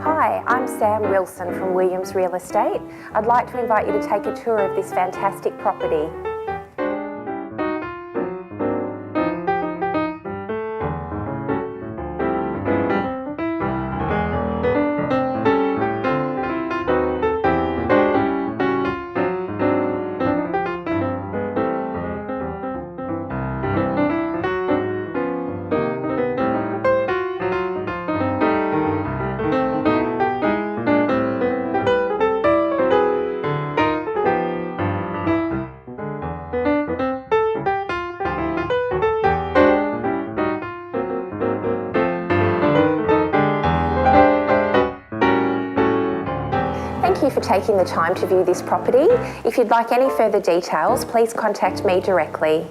Hi, I'm Sam Wilson from Williams Real Estate. I'd like to invite you to take a tour of this fantastic property. Thank you for taking the time to view this property. If you'd like any further details, please contact me directly.